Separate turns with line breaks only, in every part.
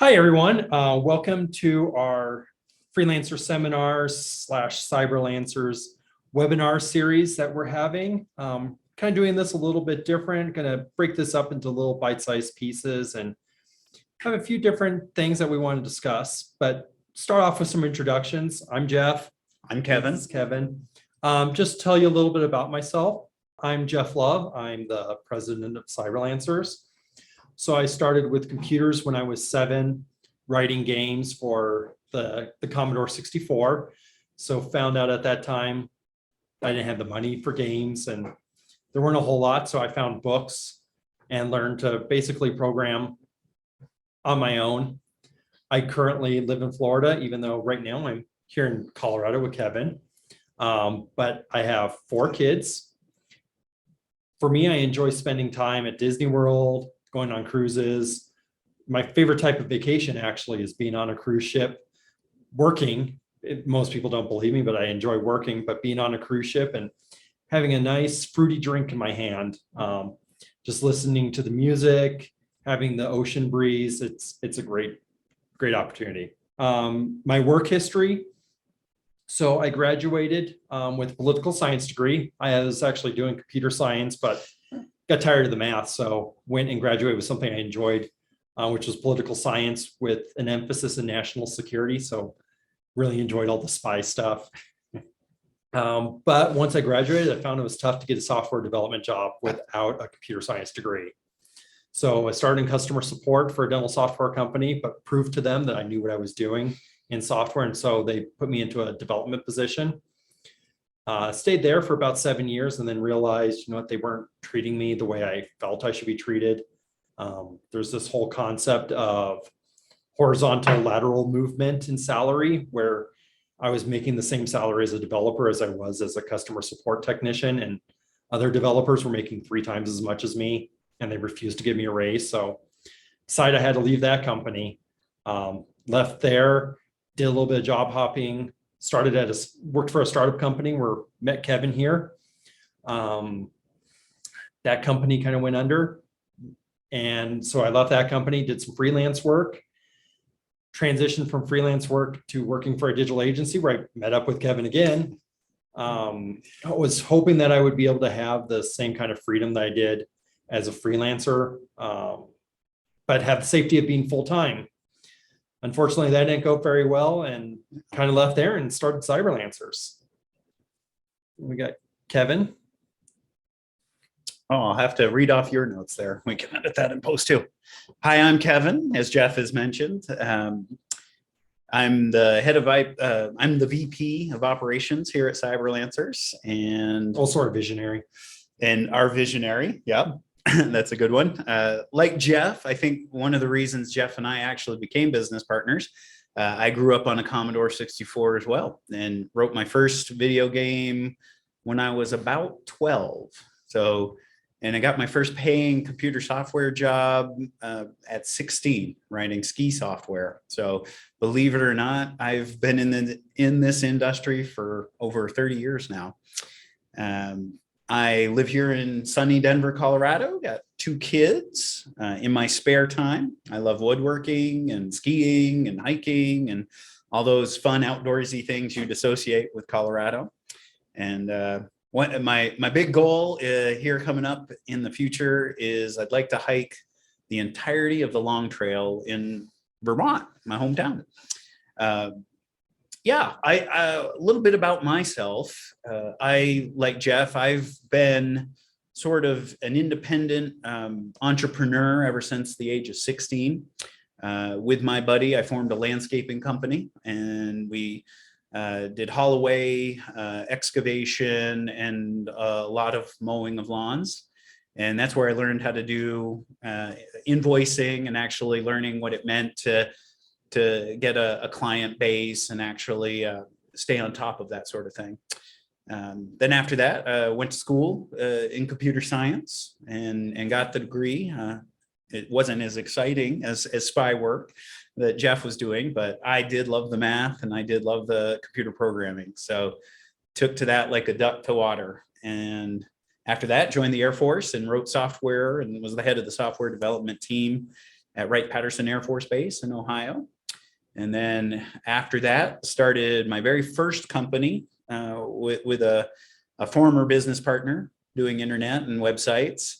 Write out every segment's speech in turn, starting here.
Hi, everyone. Welcome to our freelancer seminars slash cyberlancers webinar series that we're having. Kind of doing this a little bit different, going to break this up into little bite-sized pieces and have a few different things that we want to discuss. But start off with some introductions. I'm Jeff.
I'm Kevin.
This is Kevin. Just tell you a little bit about myself. I'm Jeff Love. I'm the president of Cyberlancers. So I started with computers when I was 7, writing games for the Commodore 64. So found out at that time I didn't have the money for games and there weren't a whole lot. So I found books and learned to basically program on my own. I currently live in Florida, even though right now I'm here in Colorado with Kevin. But I have 4 kids. For me, I enjoy spending time at Disney World, going on cruises. My favorite type of vacation actually is being on a cruise ship, working. Most people don't believe me, but I enjoy working, but being on a cruise ship and having a nice fruity drink in my hand, just listening to the music, having the ocean breeze. It's a great opportunity. My work history. So I graduated with a political science degree. I was actually doing computer science, but got tired of the math. So went and graduated with something I enjoyed, which was political science with an emphasis in national security. So really enjoyed all the spy stuff. But once I graduated, I found it was tough to get a software development job without a computer science degree. So I started in customer support for a dental software company, but proved to them that I knew what I was doing in software. And so they put me into a development position. Stayed there for about 7 years and then realized, you know what, they weren't treating me the way I felt I should be treated. There's this whole concept of horizontal lateral movement in salary where I was making the same salary as a developer as I was as a customer support technician, and other developers were making 3 times as much as me and they refused to give me a raise. So decided I had to leave that company. Left there, did a little bit of job hopping, worked for a startup company where met Kevin here. That company kind of went under. And so I left that company, did some freelance work, transitioned from freelance work to working for a digital agency where I met up with Kevin again. I was hoping that I would be able to have the same kind of freedom that I did as a freelancer, but have the safety of being full-time. Unfortunately, that didn't go very well and kind of left there and started Cyberlancers. We got Kevin.
Oh, I'll have to read off your notes there. We can edit that in post too. Hi, I'm Kevin, as Jeff has mentioned. I'm the VP of operations here at Cyberlancers and
Also our visionary.
And our visionary. Yep. That's a good one. Like Jeff, I think one of the reasons Jeff and I actually became business partners, I grew up on a Commodore 64 as well and wrote my first video game when I was about 12. So, and I got my first paying computer software job at 16, writing ski software. So believe it or not, I've been in this industry for over 30 years now. I live here in sunny Denver, Colorado, got 2 kids. In my spare time, I love woodworking and skiing and hiking and all those fun outdoorsy things you'd associate with Colorado. And my big goal here coming up in the future is I'd like to hike the entirety of the Long Trail in Vermont, my hometown. Yeah, a little bit about myself. Like Jeff, I've been sort of an independent entrepreneur ever since the age of 16. With my buddy, I formed a landscaping company and we did haul away, excavation, and a lot of mowing of lawns. And that's where I learned how to do invoicing and actually learning what it meant to get a client base and actually stay on top of that sort of thing. Then after that, went to school in computer science and got the degree. It wasn't as exciting as spy work that Jeff was doing, but I did love the math and I did love the computer programming. So took to that like a duck to water. And after that, joined the Air Force and wrote software and was the head of the software development team at Wright-Patterson Air Force Base in Ohio. And then after that, started my very first company with a former business partner doing internet and websites,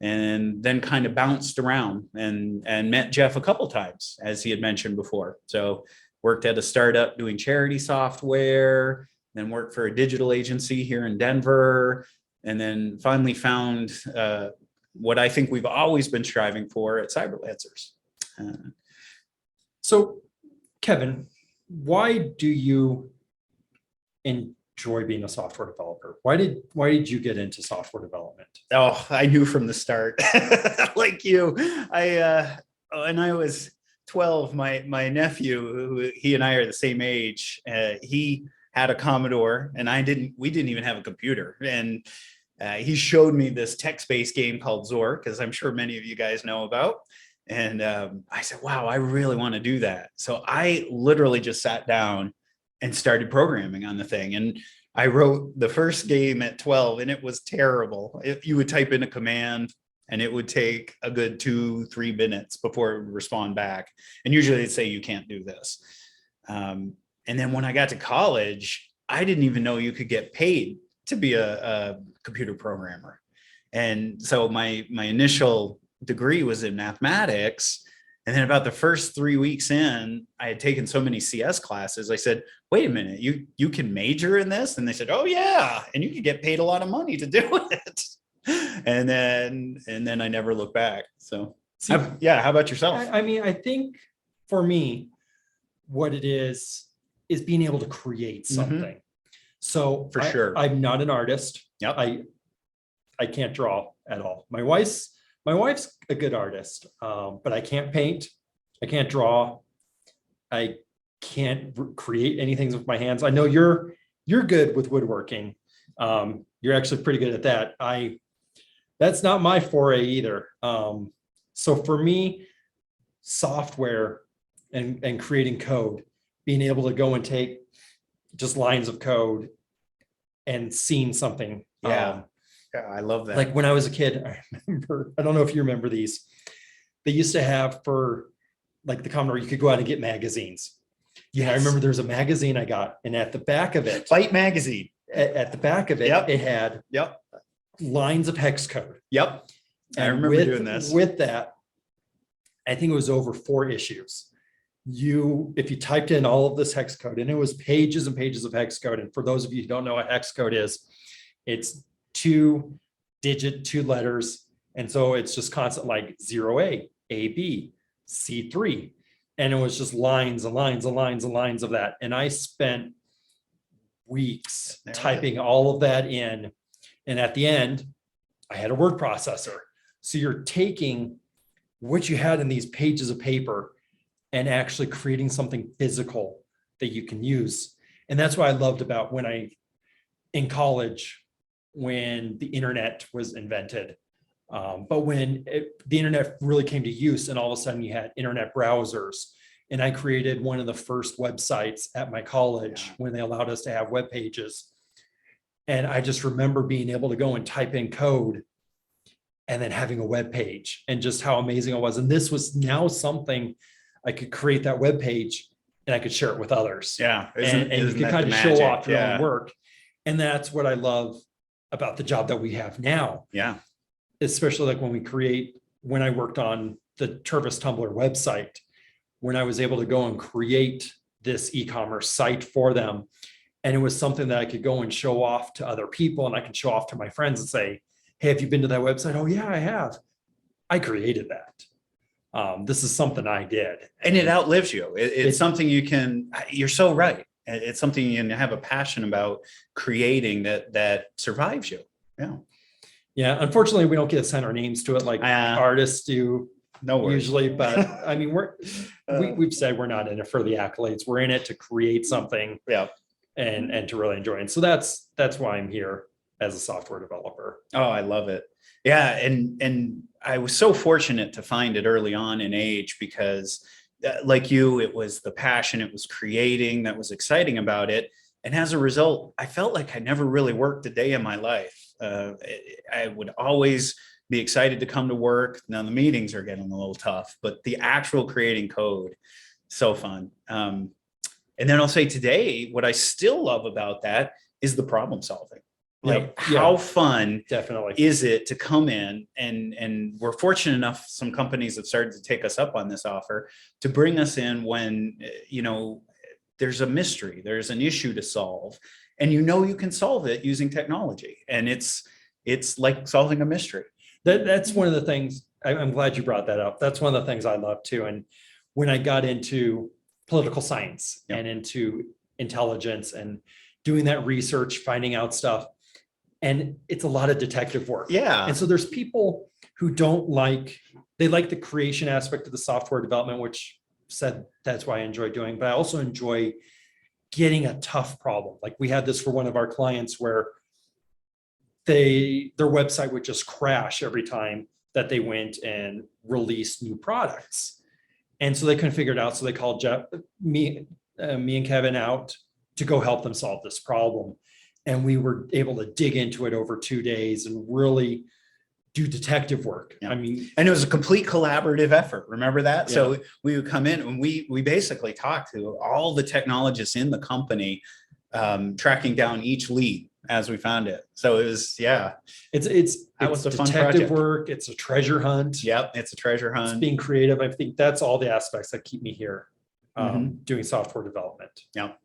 and then kind of bounced around and met Jeff a couple times, as he had mentioned before. So worked at a startup doing charity software, then worked for a digital agency here in Denver, and then finally found what I think we've always been striving for at Cyberlancers.
So, Kevin, why do you enjoy being a software developer? Why did you get into software development?
Oh, I knew from the start, like you. When I was 12, my nephew, who he and I are the same age, he had a Commodore, and we didn't even have a computer. And he showed me this text-based game called Zork, as I'm sure many of you guys know about. And I said, wow, I really want to do that. So I literally just sat down and started programming on the thing. And I wrote the first game at 12, and it was terrible. You would type in a command, and it would take a good 2-3 minutes before it would respond back. And usually it'd say, you can't do this. And then when I got to college, I didn't even know you could get paid to be a computer programmer. And so my initial degree was in mathematics. And then about the first 3 weeks in, I had taken so many CS classes. I said, wait a minute, you can major in this? And they said, oh yeah. And you could get paid a lot of money to do it. And then I never looked back. So yeah. How about yourself?
I mean, I think for me, what it is being able to create something. So
For sure.
I'm not an artist.
Yep.
I can't draw at all. My wife's a good artist, but I can't paint. I can't draw. I can't create anything with my hands. I know you're good with woodworking. You're actually pretty good at that. That's not my foray either. So for me, software and creating code, being able to go and take just lines of code and seeing something.
Yeah, I love that.
Like when I was a kid, I don't know if you remember these. They used to have for like the Commodore, you could go out and get magazines. Yeah, I remember there was a magazine I got, and at the back of it,
Byte magazine.
At the back of it, it had lines of hex code.
Yep. I
And
remember doing this.
With that, I think it was over 4 issues. If you typed in all of this hex code, and it was pages and pages of hex code. And for those of you who don't know what hex code is, it's 2 letters. And so it's just constant like 0A, AB, C3. And it was just lines and lines and lines and lines of that. And I spent weeks typing all of that in. And at the end, I had a word processor. So you're taking what you had in these pages of paper and actually creating something physical that you can use. And that's what I loved about in college, when the internet was invented. But when the internet really came to use, and all of a sudden you had internet browsers, and I created one of the first websites at my college when they allowed us to have web pages. And I just remember being able to go and type in code and then having a web page, and just how amazing it was. And this was now something I could create that web page and I could share it with others.
Yeah.
And you could kind of show off your own work. And that's what I love about the job that we have now.
Yeah.
Especially like when I worked on the Tervis Tumblr website, when I was able to go and create this e-commerce site for them. And it was something that I could go and show off to other people, and I could show off to my friends and say, hey, have you been to that website? Oh yeah, I have. I created that. This is something I did.
And it outlives you. It's something you're so right. It's something you can have a passion about creating that survives you. Yeah.
Yeah. Unfortunately, we don't get to send our names to it like artists do usually, but I mean, we've said we're not in it for the accolades. We're in it to create something and to really enjoy it. And so that's why I'm here as a software developer.
Oh, I love it. Yeah. And I was so fortunate to find it early on in age, because like you, it was the passion, it was creating that was exciting about it. And as a result, I felt like I never really worked a day in my life. I would always be excited to come to work. Now the meetings are getting a little tough, but the actual creating code, so fun. And then I'll say today, what I still love about that is the problem solving. Like how fun
Definitely
is it to come in and we're fortunate enough, some companies have started to take us up on this offer to bring us in when, you know, there's a mystery, there's an issue to solve, and you know you can solve it using technology. And it's like solving a mystery.
That's one of the things, I'm glad you brought that up. That's one of the things I love too. And when I got into political science and into intelligence and doing that research, finding out stuff, and it's a lot of detective work.
Yeah.
And so there's people who they like the creation aspect of the software development, which said that's why I enjoy doing, but I also enjoy getting a tough problem. Like we had this for one of our clients where their website would just crash every time that they went and released new products. And so they couldn't figure it out. So they called me and Kevin out to go help them solve this problem. And we were able to dig into it over 2 days and really do detective work.
Yeah.
I mean,
and it was a complete collaborative effort. Remember that?
Yeah.
So we would come in and we basically talked to all the technologists in the company, tracking down each lead as we found it. So it was,
it's
That was a fun
detective
project.
work. It's a treasure hunt.
Yep. It's a treasure
It's
hunt.
being creative. I think that's all the aspects that keep me here
Mhm.
doing software development.
Yep.